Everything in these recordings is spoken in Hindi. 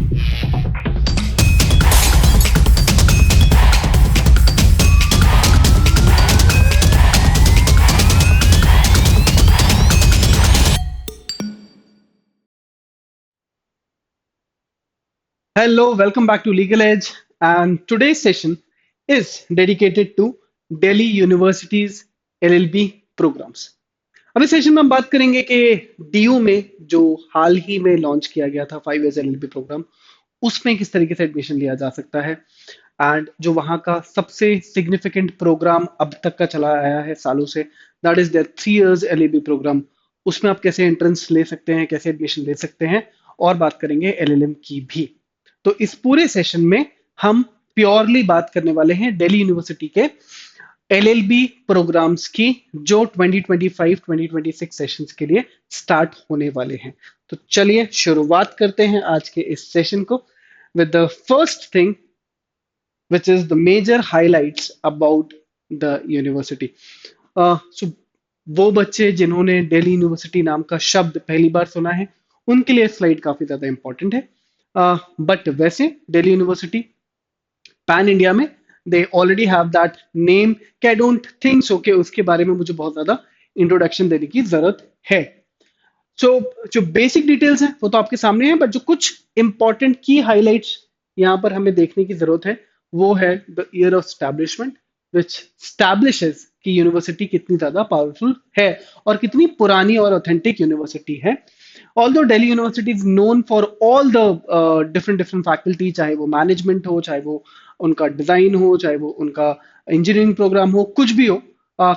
Hello, welcome back to Legal Edge. And today's session is dedicated to Delhi University's LLB programs. अब इस सेशन में हम बात करेंगे कि डीयू में जो हाल ही में लॉन्च किया गया था 5 years एलएलबी प्रोग्राम, उसमें किस तरीके से एडमिशन लिया जा सकता है एंड जो वहाँ का सबसे सिग्निफिकेंट प्रोग्राम अब तक का चला आया है सालों से, that is there 3 years LLB programme, उसमें आप कैसे एंट्रेंस ले सकते हैं, कैसे एडमिशन ले सकते हैं, और बात करेंगे एलएलएम की भी। तो इस पूरे सेशन में हम प्योरली बात करने वाले हैं दिल्ली यूनिवर्सिटी के एलएलबी प्रोग्राम्स की जो 2025-2026 सेशंस के लिए स्टार्ट होने वाले हैं। तो चलिए शुरुआत करते हैं आज के इस सेशन को with the first thing which is the major highlights about the university. So वो बच्चे जिन्होंने दिल्ली यूनिवर्सिटी नाम का शब्द पहली बार सुना है उनके लिए स्लाइड काफी ज्यादा इंपॉर्टेंट है। बट वैसे दिल्ली यूनिवर्सिटी पैन इंडिया में दे ऑलरेडी हैव दैट नेम कि आई डोंट थिंक सो कि उसके बारे में मुझे बहुत ज्यादा इंट्रोडक्शन देने की जरूरत है। सो जो बेसिक डिटेल्स हैं वो तो आपके सामने है, बट जो कुछ इंपॉर्टेंट की हाइलाइट्स यहाँ पर हमें देखने की जरूरत है वो है द ईयर ऑफ स्टैब्लिशमेंट विच स्टैब्लिशेस कि यूनिवर्सिटी कितनी ज्यादा पावरफुल है और कितनी पुरानी और ऑथेंटिक यूनिवर्सिटी है। Although Delhi university is known for all the different different faculty, चाहे वो मैनेजमेंट हो, चाहे वो उनका डिजाइन हो, चाहे वो उनका इंजीनियरिंग प्रोग्राम हो, कुछ भी हो।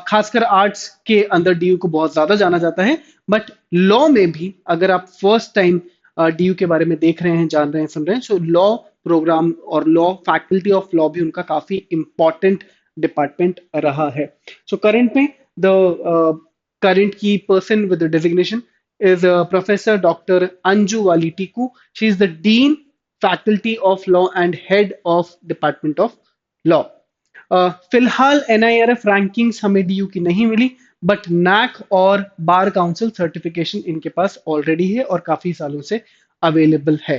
खासकर आर्ट्स के अंदर डीयू को बहुत ज्यादा जाना जाता है, बट लॉ में भी अगर आप फर्स्ट टाइम डीयू के बारे में देख रहे हैं, जान रहे हैं, सुन रहे हैं, सो लॉ प्रोग्राम और लॉ फैकल्टी ऑफ लॉ भी उनका काफी इंपॉर्टेंट डिपार्टमेंट रहा है। सो करंट में the current key person with the designation is Professor Dr. Anju Wali Tiku. She is the Dean, Faculty of Law and Head of Department of Law. फिलहाल NIRF रैंकिंग्स हमें DU की नहीं मिली, बट NAC और बार काउंसिल सर्टिफिकेशन इनके पास ऑलरेडी है और काफी सालों से अवेलेबल है।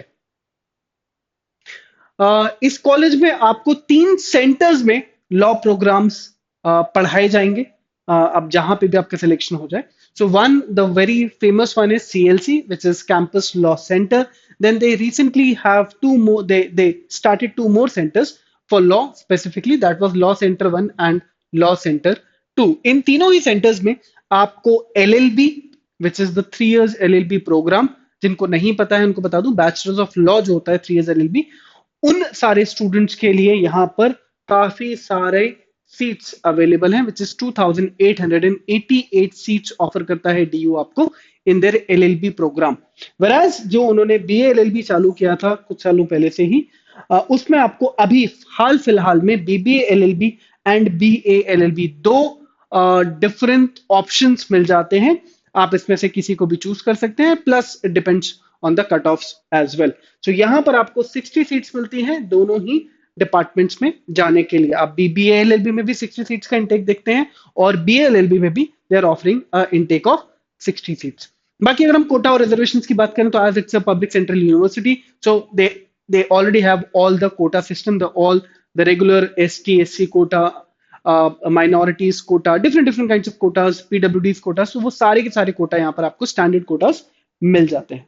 इस कॉलेज में आपको 3 सेंटर्स में लॉ प्रोग्राम्स पढ़ाए जाएंगे, अब जहां पे भी आपका सिलेक्शन हो जाए। So one the very famous one is CLC which is Campus Law Center. Then they recently have two more, they started 2 more centers for law, specifically that was Law Center 1 and Law Center 2. इन तीनों ही सेंटर्स में आपको LLB which is the 3 years LLB programme, जिनको नहीं पता है उनको बता दूं, बैचलर्स ऑफ लॉ जो होता है 3 years LLB, उन सारे स्टूडेंट्स के लिए यहाँ पर काफी सारे सीट्स अवेलेबल हैं, विच इज 2888 सीट्स ऑफर करता है डीयू आपको इन देयर एलएलबी प्रोग्राम। वराज जो उन्होंने बीए एलएलबी चालू किया था कुछ सालों पहले से ही, उसमें आपको अभी हाल फिलहाल में BBA LLB and BA LLB 2 different options मिल जाते हैं। आप इसमें से किसी को भी चूज कर सकते हैं, plus it depends on the cut off as well. So यहाँ पर आपको 60 सीट्स मिलती हैं दोनों ही डिपार्टमेंट्स में जाने के लिए। आप बीबीए एलएलबी में भी 60 सीट्स का इंटेक देखते हैं और बीए एलएलबी में भी they are offering intake of 60 seats. बाकी अगर हम कोटा और रिजर्वेशंस की बात करें तो as it's a public central university, so they already have all the quota system, the all the regular ST SC quota, minorities quota, different different kinds of quotas, PWDs quota, so वो सारे के सारे कोटा यहाँ पर आपको स्टैंडर्ड कोटास मिल जाते हैं।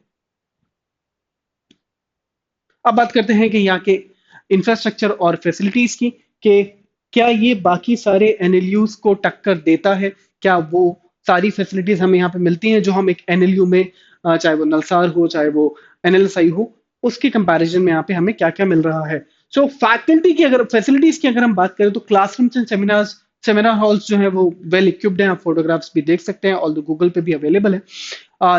अब बात करते हैं कि यहाँ के इंफ्रास्ट्रक्चर और फैसिलिटीज की, कि क्या ये बाकी सारे एनएलयूज को टक्कर देता है, क्या वो सारी फैसिलिटीज हमें यहाँ पे मिलती हैं जो हम एक एनएलयू में, चाहे वो नलसार हो चाहे वो एनएलएसआई हो, उसकी कंपैरिजन में यहाँ पे हमें क्या क्या मिल रहा है। सो फैकल्टी की अगर फैसिलिटीज की अगर हम बात करें तो क्लासरूम्स एंड सेमिनार हॉल्स जो है वो वेल इक्विप्ड हैं, आप फोटोग्राफ्स भी देख सकते हैं, ऑल द गूगल पे भी अवेलेबल है।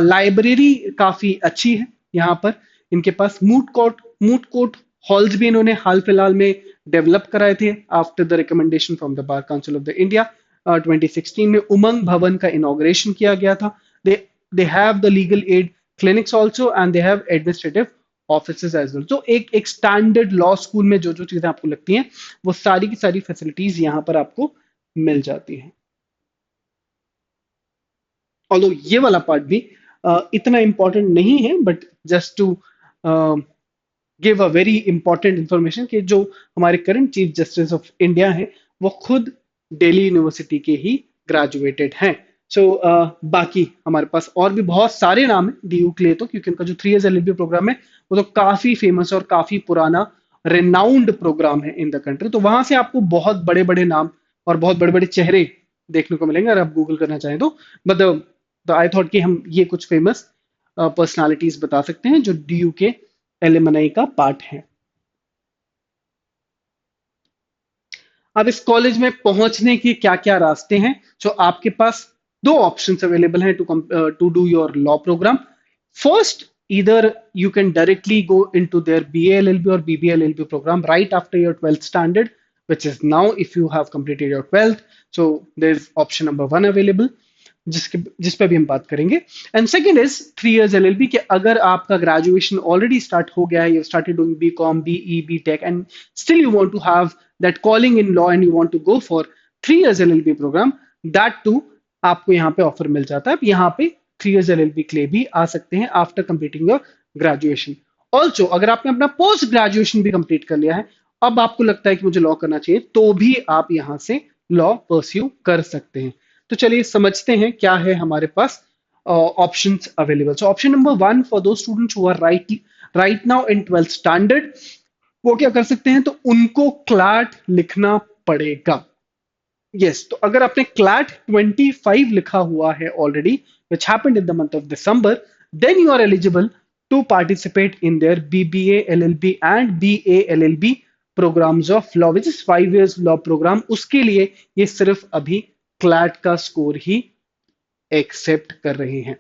लाइब्रेरी काफी अच्छी है यहाँ पर, इनके पास मूट कोर्ट हॉल्स भी इन्होंने हाल फिलहाल में डेवलप कराए थे after the recommendation from the Bar Council of the India. 2016 में उमंग भवन का इनॉग्रेशन किया गया था। They have the legal aid clinics also and they have administrative offices as well. तो एक स्टैंडर्ड लॉ स्कूल में जो जो चीजें आपको लगती हैं वो सारी की सारी फैसिलिटीज यहाँ पर आपको मिल जाती हैं। ऑल्दो ये वाला पार्ट भी इतना इंपॉर्टेंट नहीं है, but just to give a very important information कि जो हमारे current chief justice of India हैं वो खुद दिल्ली यूनिवर्सिटी के ही ग्रेजुएटेड हैं। सो बाकी हमारे पास और भी बहुत सारे नाम हैं डीयू के लिए, तो क्योंकि उनका जो 3 इयर्स एलएलबी प्रोग्राम है वो तो काफी फेमस और काफी पुराना रेनाउंड प्रोग्राम है इन द कंट्री। तो वहां से आपको बहुत बड़े बड़े नाम और बहुत बड़े बड़े चेहरे देखने को मिलेंगे अगर आप गूगल करना चाहें तो। बट आई थॉट कि हम ये कुछ फेमस पर्सनालिटीज बता सकते हैं जो डीयू के एलिमनाई का पार्ट है। अब इस कॉलेज में पहुंचने के क्या क्या रास्ते हैं? जो आपके पास दो ऑप्शंस अवेलेबल हैं to do your law programme. First, either you can directly go into their BA LLB or BBA LLB program right after your 12th standard, which is now if you have completed your 12th. So there's option number one available जिस पे भी हम बात करेंगे। And second is 3 years LLB कि अगर आपका ग्रेजुएशन ऑलरेडी स्टार्ट हो गया है, you started doing BCom BE BTech and still you want to have that calling in law and you want to go for 3 years LLB programme, that too आपको यहाँ पे ऑफर मिल जाता है। यहाँ पे 3 इयर्स एलएलबी के लिए भी आ सकते हैं after completing your graduation. Also अगर आपने अपना पोस्ट ग्रेजुएशन भी कंप्लीट कर लिया है, अब आपको लगता है कि मुझे लॉ करना चाहिए, तो भी आप यहाँ से लॉ परस्यू कर सकते हैं। तो चलिए समझते हैं क्या है हमारे पास options available. So option number one for the students who are right now in 12th standard, वो क्या कर सकते हैं? तो उनको क्लैट लिखना पड़ेगा। यस, तो अगर आपने क्लैट 25 लिखा हुआ है already which happened in the month of December, then you are eligible to participate in their BBA LLB and BA LLB programmes of law which is 5 years law programme. उसके लिए ये सिर्फ अभी क्लैट का स्कोर ही एक्सेप्ट कर रहे हैं।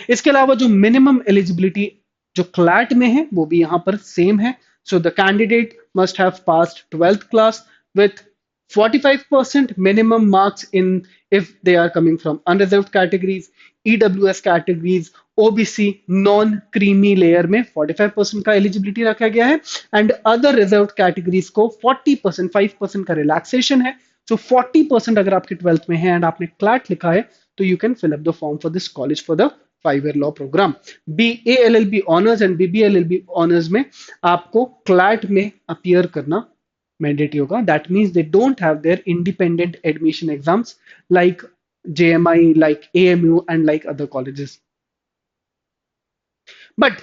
इसके अलावा जो मिनिमम एलिजिबिलिटी जो क्लैट में है वो भी यहां पर सेम है। So the candidate must have passed 12th class with 45% minimum marks in if they are coming from unreserved categories, EWS categories, OBC non creamy layer में 45% का एलिजिबिलिटी रखा गया है एंड अदर रिजर्व्ड कैटेगरीज को 40% 5% का रिलैक्सेशन है। सो 40% अगर आपके 12th में है एंड आपने क्लैट लिखा है तो you can fill up the form for this college for the 5 year law programme. BA LLB honours and BB LLB honours में आपको क्लैट में अपीयर करना मैंडेटरी होगा। That means they don't have their independent admission exams like JMI, like AMU and like other colleges. But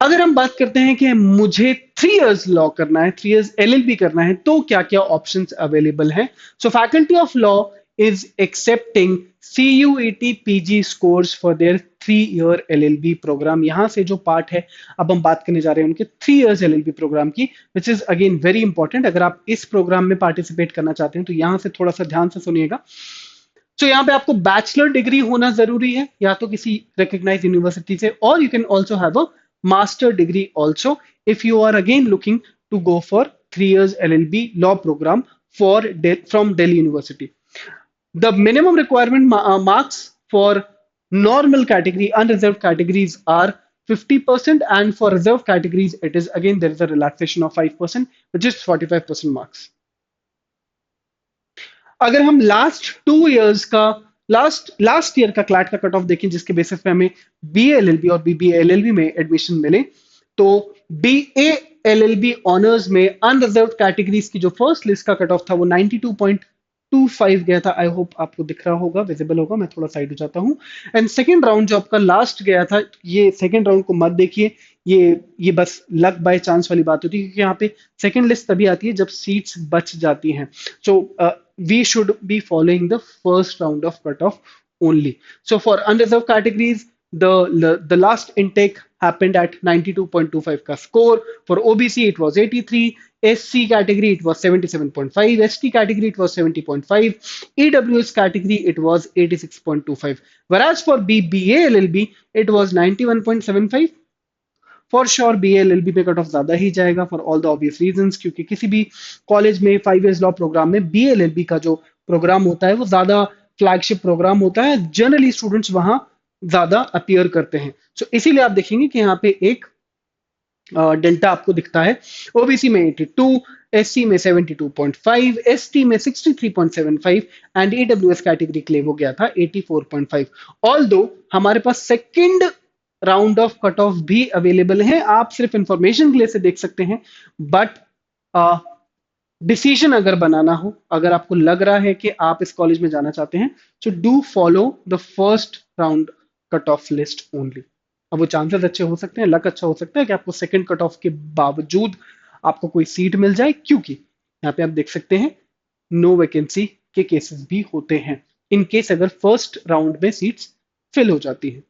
अगर हम बात करते हैं कि मुझे 3 इयर्स लॉ करना है, 3 इयर्स LLB करना है, तो क्या क्या ऑप्शंस अवेलेबल हैं? So faculty of law is accepting CUET PG scores for their 3 year LLB program। यहां से जो पार्ट है अब हम बात करने जा रहे हैं उनके 3 इयर्स LLB प्रोग्राम की, which is again very important. अगर आप इस प्रोग्राम में पार्टिसिपेट करना चाहते हैं तो यहां से थोड़ा सा ध्यान से सुनिएगा। तो यहाँ पे आपको बैचलर डिग्री होना जरूरी है या तो किसी रिकग्नाइज यूनिवर्सिटी से, और you can also have a master degree also if you are again looking to go for 3 years LLB law programme for from Delhi University. The minimum requirement marks for normal category, unreserved categories are 50%, and for reserved categories, it is again there is a relaxation of 5%, which is 45% marks. अगर हम लास्ट ईयर का क्लैट का कट ऑफ देखें जिसके बेसिस पे हमें BA LLB और BBA LLB में एडमिशन मिले, तो BA LLB ऑनर्स में अनरिजर्व्ड कैटेगरीज की जो फर्स्ट लिस्ट का कट ऑफ था वो 92.25 गया था। आई होप आपको दिख रहा होगा, विजिबल होगा। मैं थोड़ा साइड हो जाता हूँ। एंड सेकेंड राउंड जो आपका लास्ट गया था, ये सेकेंड राउंड को मत देखिए, ये बस लक बाय चांस वाली बात होती है, क्योंकि यहाँ पे सेकेंड लिस्ट तभी आती है जब सीट्स बच जाती हैं। सो we should be following the first round of cutoff only. So for unreserved categories, the last intake happened at 92.25 ka score. For OBC it was 83, SC category it was 77.5, ST category it was 70.5, EWS category it was 86.25, whereas for BBA LLB it was 91.75। For sure BA LLB में कट ऑफ ज्यादा ही जाएगा for all the obvious reasons, क्योंकि किसी भी कॉलेज में 5 इयर्स लॉ प्रोग्राम में BA LLB का जो प्रोग्राम होता है वो ज्यादा फ्लैगशिप प्रोग्राम होता है। जनरली स्टूडेंट्स वहां ज्यादा अपीयर करते हैं। सो इसीलिए आप देखेंगे कि यहाँ पे एक डेल्टा आपको दिखता है। OBC में 82, SC में 72.5, ST में 63.75 एंड EWS कैटेगरी के लिए वो गया था 84.5। ऑल्दो हमारे पास second round of cut off भी अवेलेबल है, आप सिर्फ इंफॉर्मेशन के लिए से देख सकते हैं। बट डिसीजन अगर बनाना हो, अगर आपको लग रहा है कि आप इस कॉलेज में जाना चाहते हैं, तो do follow the first round cut off list only. अब वो चांसेस अच्छे हो सकते हैं, लक अच्छा हो सकता है कि आपको सेकंड कट ऑफ के बावजूद आपको कोई सीट मिल जाए, क्योंकि यहाँ पे आप देख सकते हैं नो वैकेंसी के केसेस भी होते हैं इन केस अगर फर्स्ट राउंड में सीट्स फिल हो जाती हैं।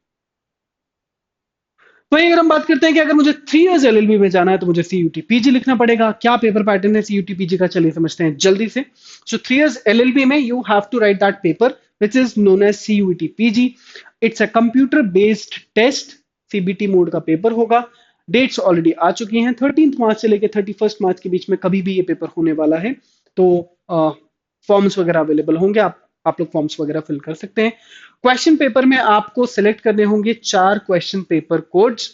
वहीं अगर हम बात करते हैं कि अगर मुझे 3 इयर्स एलएलबी में जाना है तो मुझे सीयूटी पीजी लिखना पड़ेगा। क्या पेपर पैटर्न है सीयूटी पीजी का, चलिए समझते हैं जल्दी से। सो 3 इयर्स एलएलबी में you have to write that paper which is known as CUET PG. It's a computer based test, CBT mode का पेपर होगा। डेट्स ऑलरेडी आ चुकी हैं, 13 मार्च से लेकर 31 मार्च के बीच में कभी भी ये पेपर होने वाला है। तो फॉर्म्स वगैरह अवेलेबल होंगे, आप लोग फॉर्म्स वगैरह फिल कर सकते हैं। क्वेश्चन पेपर में आपको सिलेक्ट करने होंगे 4 question paper codes.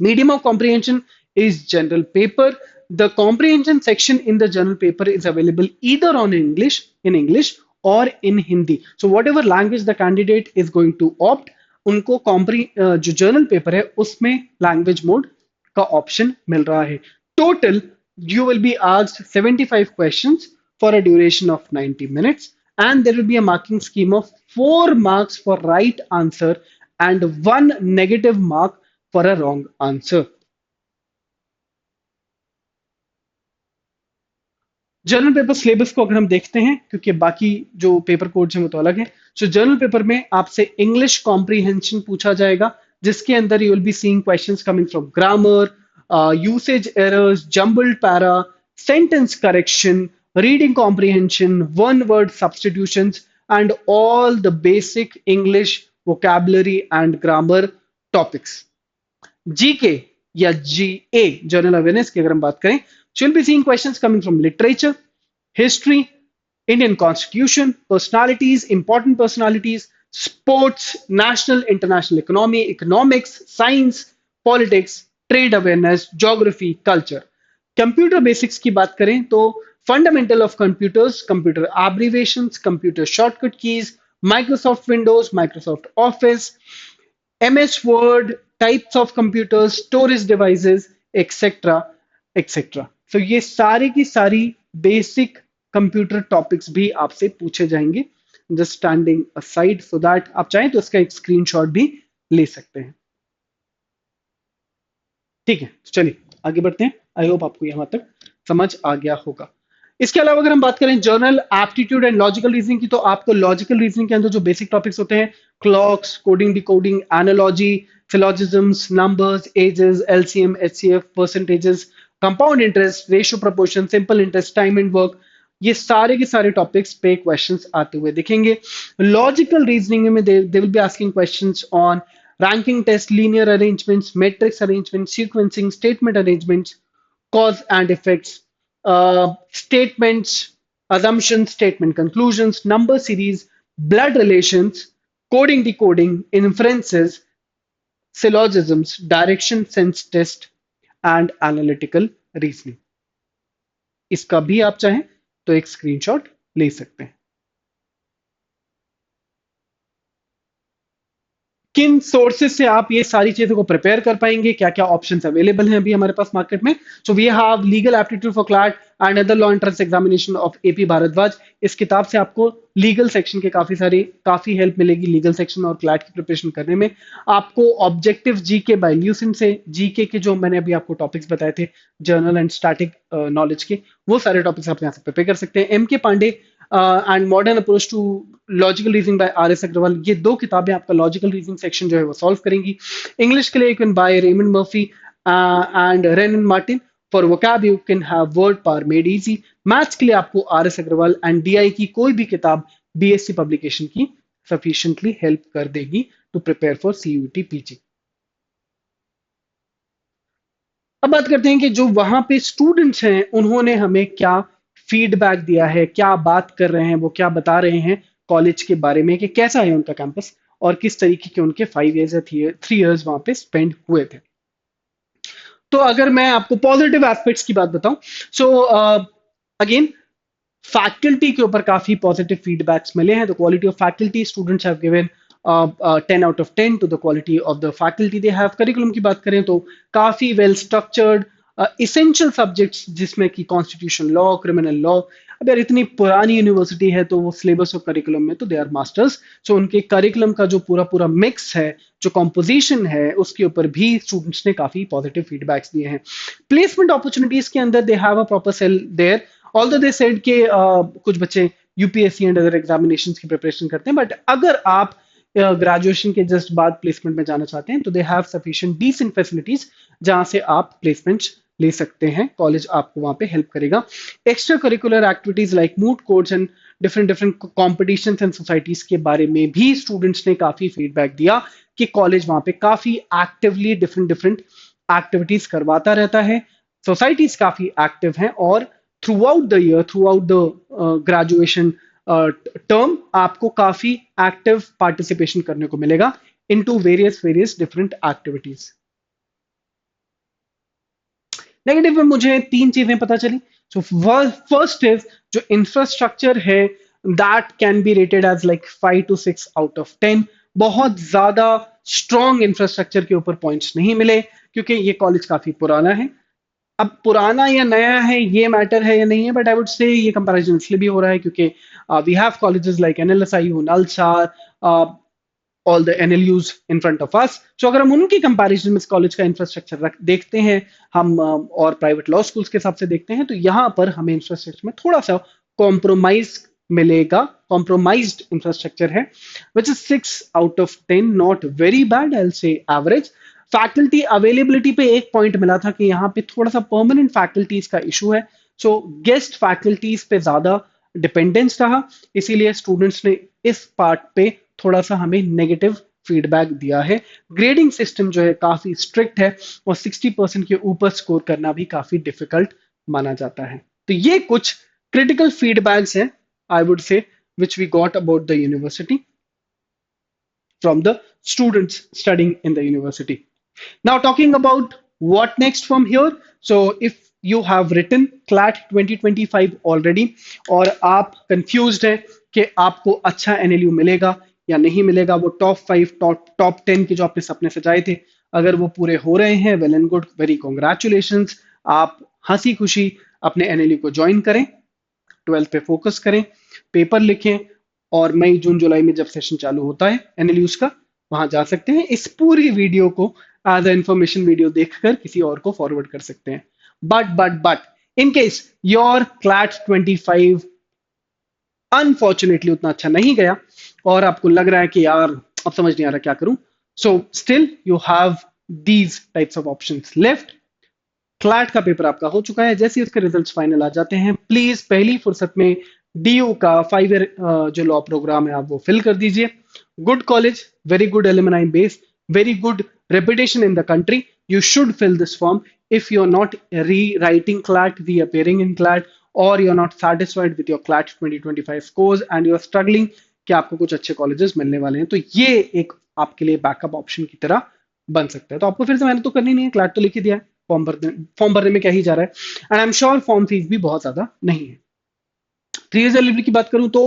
Medium of comprehension is general paper. The comprehension section in the general paper is available either on English or in Hindi. So whatever language the candidate is going to opt, उनको जो जर्नल पेपर है उसमें लैंग्वेज मोड का ऑप्शन मिल रहा है। Total you will be asked 75 questions for a duration of 90 minutes, and there will be a marking scheme of 4 marks for right answer and 1 negative mark for a wrong answer. Journal paper syllabus को अगर हम देखते हैं, क्योंकि बाकी जो पेपर कोड्स हैं वो तो अलग है। सो जर्नल पेपर में आपसे इंग्लिश कॉम्प्रीहेंशन पूछा जाएगा, जिसके अंदर you will be seeing questions coming from grammar, usage errors, jumbled para, sentence correction, reading comprehension, one word substitutions and all the basic English vocabulary and grammar topics. GK या जीए जनरल अवेयरनेस की अगर हम बात करें, so you'll be seeing questions coming from literature, history, Indian constitution, personalities, important personalities, sports, national international economy, economics, science, politics, trade awareness, geography, culture. Computer basics की बात करें तो fundamental of computers, computer abbreviations, computer shortcut keys, Microsoft Windows, Microsoft Office, MS Word, types of computers, storage devices, etc. etc. So ये सारी की सारी बेसिक कंप्यूटर टॉपिक्स भी आपसे पूछे जाएंगे। Just standing aside so that आप चाहें तो इसका एक स्क्रीनशॉट भी ले सकते हैं। ठीक है, चलिए आगे बढ़ते हैं। आई होप आपको यहां तक समझ आ गया होगा। इसके अलावा अगर हम बात करें journal aptitude and logical reasoning की, तो आपको लॉजिकल रीजनिंग के अंदर जो बेसिक टॉपिक्स होते हैं, clocks, coding decoding, analogy, syllogisms, numbers, ages, LCM, HCF, percentages, compound interest, ratio proportion, simple interest, time and work, ये सारे के सारे टॉपिक्स पे क्वेश्चंस आते हुए दिखेंगे। लॉजिकल रीजनिंग में they will be asking questions on ranking test, linear arrangements, matrix arrangements, sequencing, statement arrangements, cause and effects, statements, assumptions, statement conclusions, number series, blood relations, coding, decoding, inferences, syllogisms, direction sense test, and analytical reasoning. इसका भी आप चाहें तो एक स्क्रीनशॉट ले सकते हैं। किन सोर्सेज से आप ये सारी चीजों को प्रिपेयर कर पाएंगे, क्या क्या ऑप्शंस अवेलेबल हैं अभी हमारे पास मार्केट में। So we have legal aptitude for CLAT and other law entrance examination of AP Bhardwaj. इस किताब से आपको लीगल सेक्शन के काफी हेल्प मिलेगी लीगल सेक्शन और क्लैट की प्रिपरेशन करने में। आपको ऑब्जेक्टिव जीके बाय ल्यूसेंट से जीके के जो मैंने अभी आपको टॉपिक्स बताए थे जनरल एंड स्टैटिक नॉलेज के, वो सारे टॉपिक्स आप यहाँ से प्रिपेयर कर सकते हैं। M K Pandey and modern approach to logical reasoning by RS Agarwal, ये 2 किताबें आपका लॉजिकल रीजनिंग सेक्शन जो है वो सॉल्व करेंगी। इंग्लिश के लिए you can buy Raymond Murphy and rain Martin. For vocab you can have word power made easy. Maths के लिए आपको RS अग्रवाल एंड DI की कोई भी किताब BSc पब्लिकेशन की सफिशिएंटली हेल्प कर देगी to prepare for CUET PG। अब बात करते हैं कि जो वहां पे स्टूडेंट्स हैं उन्होंने हमें क्या फीडबैक दिया है, क्या बात कर रहे हैं, वो क्या बता रहे हैं कॉलेज के बारे में कि कैसा है उनका कैंपस और किस तरीके के उनके 5 इयर्स या 3 इयर्स वहां पे स्पेंड हुए थे। तो अगर मैं आपको पॉजिटिव एस्पेक्ट्स की बात बताऊं, सो अगेन फैकल्टी के ऊपर काफी पॉजिटिव फीडबैक्स मिले हैं। The quality of faculty, students have given 10 out of 10 to the quality of the faculty they have. Curriculum की बात करें तो काफी वेल स्ट्रक्चर्ड, इसेंशियल सब्जेक्ट्स जिसमें कि कॉन्स्टिट्यूशन लॉ, क्रिमिनल लॉ। अब यार इतनी पुरानी यूनिवर्सिटी है तो वो सिलेबस और करिकुलम में तो दे आर मास्टर्स। सो उनके करिकुलम का जो पूरा पूरा मिक्स है, जो कॉम्पोजिशन है, उसके ऊपर भी स्टूडेंट्स ने काफी पॉजिटिव फीडबैक्स दिए हैं। प्लेसमेंट अपॉर्चुनिटीज के अंदर they have a proper cell there, although they said के कुछ बच्चे यूपीएससी एंड अदर एग्जामिनेशंस की प्रिपरेशन करते हैं, बट अगर आप ग्रेजुएशन के जस्ट बाद प्लेसमेंट में जाना चाहते हैं तो they have sufficient decent facilities जहां से आप प्लेसमेंट ले सकते हैं। कॉलेज आपको वहां पे हेल्प करेगा। Extra curricular activities like moot courts and different different competitions and societies के बारे में भी स्टूडेंट्स ने काफी फीडबैक दिया कि कॉलेज वहां पे काफी एक्टिवली डिफरेंट डिफरेंट एक्टिविटीज करवाता रहता है। सोसाइटीज काफी एक्टिव हैं और throughout the year, throughout the graduation term आपको काफी एक्टिव पार्टिसिपेशन करने को मिलेगा into various different activities. Negative में मुझे तीन चीजें पता चली। सो फर्स्ट इज जो इंफ्रास्ट्रक्चर है that can be rated as like 5 to 6 out of 10। बहुत ज्यादा स्ट्रॉन्ग इंफ्रास्ट्रक्चर के ऊपर पॉइंट्स नहीं मिले क्योंकि ये कॉलेज काफी पुराना है। अब पुराना या नया है ये मैटर है या नहीं है, बट आई वुड से ये कंपैरिजन इसलिए भी हो रहा है क्योंकि we have colleges like NLSIU, NALSAR, all the NLUs in front of us. So अगर हम उनकी कंपैरिजन में इस कॉलेज का इंफ्रास्ट्रक्चर देखते हैं, हम और प्राइवेट लॉ स्कूल्स के हिसाब से देखते हैं, तो यहाँ पर हमें इंफ्रास्ट्रक्चर में थोड़ा सा कॉम्प्रोमाइज मिलेगा। कॉम्प्रोमाइज्ड इंफ्रास्ट्रक्चर है which is 6 out of 10, not very bad, I will say average. Faculty availability पे एक पॉइंट मिला था कि यहाँ पे थोड़ा सा परमानेंट फैकल्टीज का इशू है। सो गेस्ट फैकल्टीज पे ज्यादा डिपेंडेंस रहा, इसीलिए स्टूडेंट्स ने इस पार्ट पे थोड़ा सा हमें नेगेटिव फीडबैक दिया है। ग्रेडिंग सिस्टम जो है काफी स्ट्रिक्ट है और 60% के ऊपर स्कोर करना भी काफी डिफिकल्ट माना जाता है। तो ये कुछ क्रिटिकल फीडबैक्स हैं I would say which we got about the university from the students studying in the university. Now talking about what next from here. So if you have written CLAT 2025 already और आप confused है कि आपको अच्छा NLU मिलेगा या नहीं मिलेगा, वो टॉप 5 टॉप 10 के जो आपने सपने सजाए थे अगर वो पूरे हो रहे हैं, well and good, very congratulations. आप हंसी खुशी अपने NLU को ज्वाइन करें, 12th पे फोकस करें, पेपर लिखें और मई जून जुलाई में जब सेशन चालू होता है NLUs का वहां जा सकते हैं। इस पूरी वीडियो को एज अ इंफॉर्मेशन वीडियो देखकर किसी और को फॉरवर्ड कर सकते हैं। But in case your CLAT 25 unfortunately उतना अच्छा नहीं गया और आपको लग रहा है कि यार अब समझ नहीं आ रहा क्या करूं, so still you have these types of options left. CLAT का पेपर आपका हो चुका है, जैसे ही उसके रिजल्ट्स फाइनल आ जाते हैं प्लीज पहली फुर्सत में DU का 5 ईयर जो लॉ प्रोग्राम है आप वो फिल कर दीजिए। Good college, very good alumni base, very good reputation in the country. You should fill this form. If you're not rewriting CLAT, reappearing in CLAT, or you're not satisfied with your CLAT 2025 scores and you're struggling कि आपको कुछ अच्छे कॉलेजेस मिलने वाले हैं, तो ये एक आपके लिए बैकअप ऑप्शन की तरह बन सकता है। तो आपको फिर से मेहनत तो करनी नहीं है, क्लैट तो लिख ही दिया है, फॉर्म भरने में क्या ही जा रहा है, and I am sure form fees भी बहुत ज्यादा नहीं है। 3 years एलिजिबिलिटी की बात करूं तो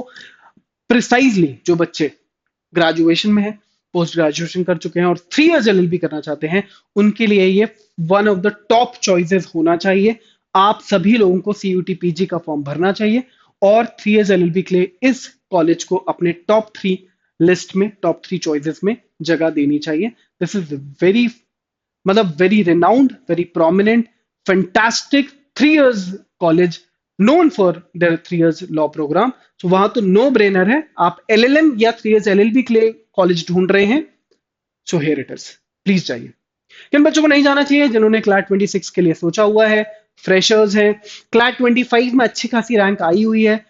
प्रिसाइजली जो बच्चे ग्रेजुएशन में है, पोस्ट ग्रेजुएशन कर चुके हैं और 3 years LLB करना चाहते हैं, उनके लिए ये one of the top choices होना चाहिए। आप सभी लोगों को CUT PG का फॉर्म भरना चाहिए और 3 years LLB के लिए इस कॉलेज को अपने टॉप 3 लिस्ट में, टॉप 3 चॉइसेस में जगह देनी चाहिए। दिस इज वेरी मतलब very renowned, very prominent, fantastic 3 years college known for their 3 years law program. So वहां तो नो ब्रेनर है। आप LLM या 3 years LLB के लिए कॉलेज ढूंढ रहे हैं, so here it is, please जाइए। किन बच्चों को नहीं जाना चाहिए? जिन्होंने क्लैट 26 के लिए सोचा हुआ है, फ्रेशर्स हैं, क्लैट 25 में अच्छी खासी रैंक आई हुई है,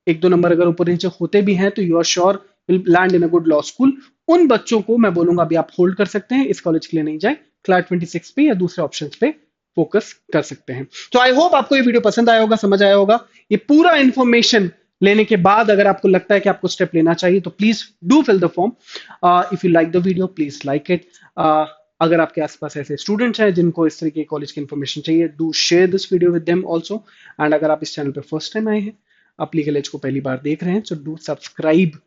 1-2 नंबर अगर ऊपर नीचे होते भी हैं तो you are sure will land in a good law school. उन बच्चों को मैं बोलूंगा अभी आप होल्ड कर सकते हैं, इस कॉलेज के लिए नहीं जाए, क्लैट 26 पे या दूसरे ऑप्शन पे फोकस कर सकते हैं। तो आई होप आपको ये वीडियो पसंद आया होगा, समझ आया होगा। ये पूरा इंफॉर्मेशन लेने के बाद अगर आपको लगता है कि आपको स्टेप लेना चाहिए तो please do fill the form. If you like the video please like it. अगर आपके आसपास ऐसे स्टूडेंट्स हैं जिनको इस तरीके कॉलेज की इंफॉर्मेशन चाहिए, do share this video with them also. And अगर आप इस चैनल पे फर्स्ट टाइम आए हैं, आप लीगल एज को पहली बार देख रहे हैं, सो डू सब्सक्राइब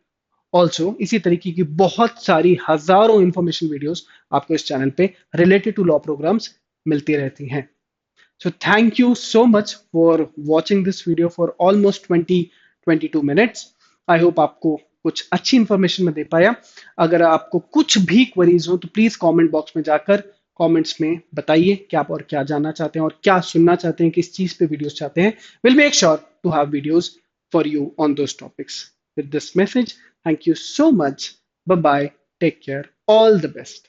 ऑल्सो इसी तरीके की बहुत सारी हजारों इंफॉर्मेशन वीडियोस आपको इस चैनल पे रिलेटेड टू लॉ प्रोग्राम्स मिलती रहती हैं. So thank you so much for watching this video for almost 22 minutes. I hope आपको कुछ अच्छी इंफॉर्मेशन में दे पाया. अगर आपको कुछ भी क्वेरीज हो तो प्लीज कमेंट बॉक्स में जाकर कमेंट्स में बताइए कि आप और क्या जानना चाहते हैं और क्या सुनना चाहते हैं, किस चीज पे वीडियोस चाहते हैं. We'll make sure to have videos for you on those topics. With this message, thank you so much. Bye bye. Take care. All the best.